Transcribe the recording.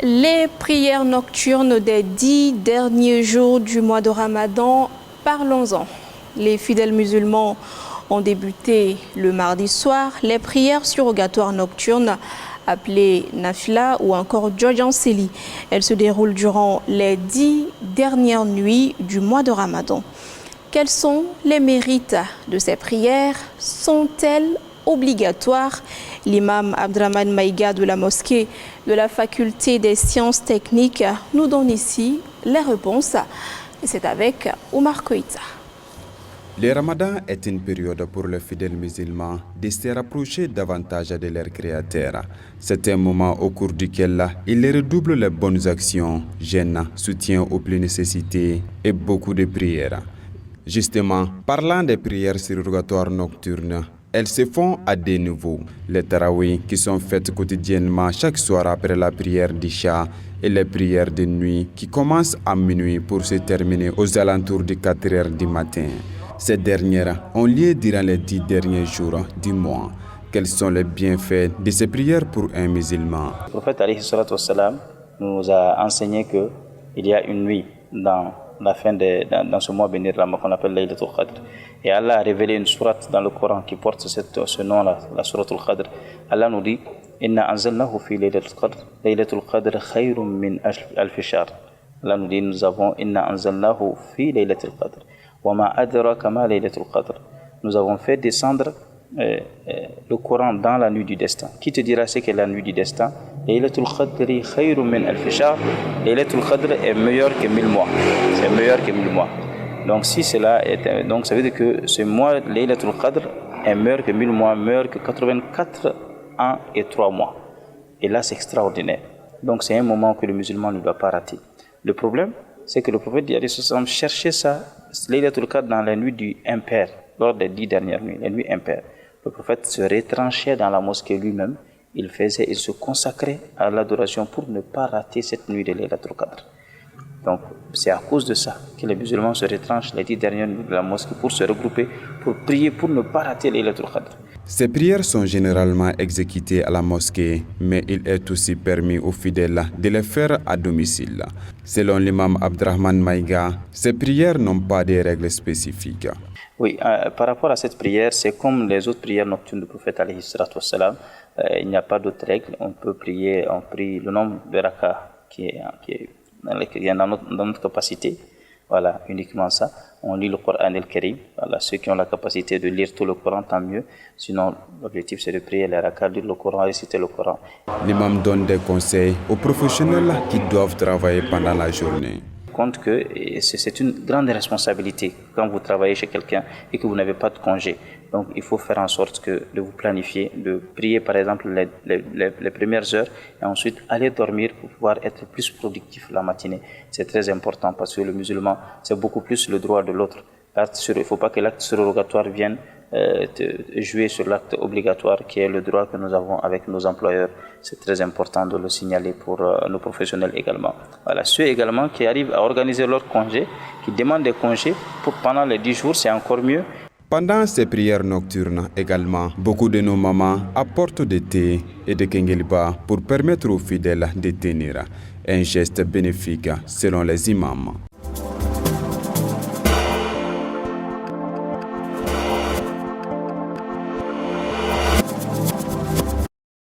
Les prières nocturnes des 10 derniers jours du mois de Ramadan, parlons-en. Les fidèles musulmans ont débuté le mardi soir les prières surrogatoires nocturnes appelées Nafila ou encore Djodjanseli. Elles se déroulent durant les 10 dernières nuits du mois de Ramadan. Quels sont les mérites de ces prières? Sont-elles obligatoires? L'imam Abdrahman Maïga de la mosquée de la faculté des sciences techniques nous donne ici les réponses. Et c'est avec Omar Koïta. Le Ramadan est une période pour les fidèles musulmans de se rapprocher davantage de leur Créateur. C'est un moment au cours duquel ils redoublent les bonnes actions, jeûnent, soutien aux plus nécessités et beaucoup de prières. Justement, parlant des prières surrogatoires nocturnes, elles se font à des niveaux. Les tarawih qui sont faites quotidiennement chaque soir après la prière d'Isha et les prières de nuit qui commencent à minuit pour se terminer aux alentours de 4 heures du matin. Ces dernières ont lieu durant les 10 derniers jours du mois. Quels sont les bienfaits de ces prières pour un musulman? Le prophète alayhi salatu wassalam nous a enseigné qu'il y a une nuit dans ce mois béni Ramadan qu'on appelle Laylatul Qadr. Et Allah a révélé une sourate dans le Coran qui porte ce nom-là, la souratul Qadr. Allah nous dit Inna anzalnahu fi Laylatul Qadr. Laylatul Qadr khayrun min alfi shahr. Allah nous dit nous avons Inna anzalnahu fi Laylatul Qadr. Wa ma adraka ma Laylatul Qadr. Nous avons fait descendre le Coran dans la nuit du destin. Qui te dira ce qu'est la nuit du destin? Laylatul Qadri khayrun min alfi shahr. Laylatul Qadr est meilleur que 1000 mois. C'est meilleur que 1000 mois. Donc si cela est, donc ça veut dire que ce mois Laylatul Qadr est meilleur que 1000 mois, meilleur que 84 ans et 3 mois. Et là c'est extraordinaire. Donc c'est un moment que le musulman ne doit pas rater. Le problème, c'est que le prophète cherchait ça, Laylatul Qadr dans la nuit du impair, lors des 10 dernières nuits, les nuits impaires. Le prophète se retranchait dans la mosquée lui-même, il se consacrait à l'adoration pour ne pas rater cette nuit de Laylatul Qadr. Donc c'est à cause de ça que les musulmans se retranchent les 10 dernières nuits de la mosquée pour se regrouper, pour prier, pour ne pas rater Laylatul Qadr. Ces prières sont généralement exécutées à la mosquée, mais il est aussi permis aux fidèles de les faire à domicile. Selon l'imam Abdrahman Maïga, ces prières n'ont pas de règles spécifiques. Oui, par rapport à cette prière, c'est comme les autres prières nocturnes du prophète alayhi salatu wassalam. Il n'y a pas d'autres règles. On peut prier, on prie le nombre de rakas qui est dans notre capacité. Voilà, uniquement ça. On lit le Coran al-Karim. Voilà, ceux qui ont la capacité de lire tout le Coran, tant mieux. Sinon, l'objectif c'est de prier les rakas, lire le Coran, réciter le Coran. L'imam donne des conseils aux professionnels qui doivent travailler pendant la journée. Compte que c'est une grande responsabilité quand vous travaillez chez quelqu'un et que vous n'avez pas de congé. Donc il faut faire en sorte de vous planifier, de prier par exemple les premières heures et ensuite aller dormir pour pouvoir être plus productif la matinée. C'est très important parce que le musulman, c'est beaucoup plus le droit de l'autre. Il ne faut pas que l'acte surrogatoire vienne jouer sur l'acte obligatoire qui est le droit que nous avons avec nos employeurs. C'est très important de le signaler pour nos professionnels également. Voilà, ceux également qui arrivent à organiser leur congé, qui demandent des congés pendant les 10 jours, c'est encore mieux. Pendant ces prières nocturnes également, beaucoup de nos mamans apportent des thés et des kengelba pour permettre aux fidèles de tenir. Un geste bénéfique selon les imams.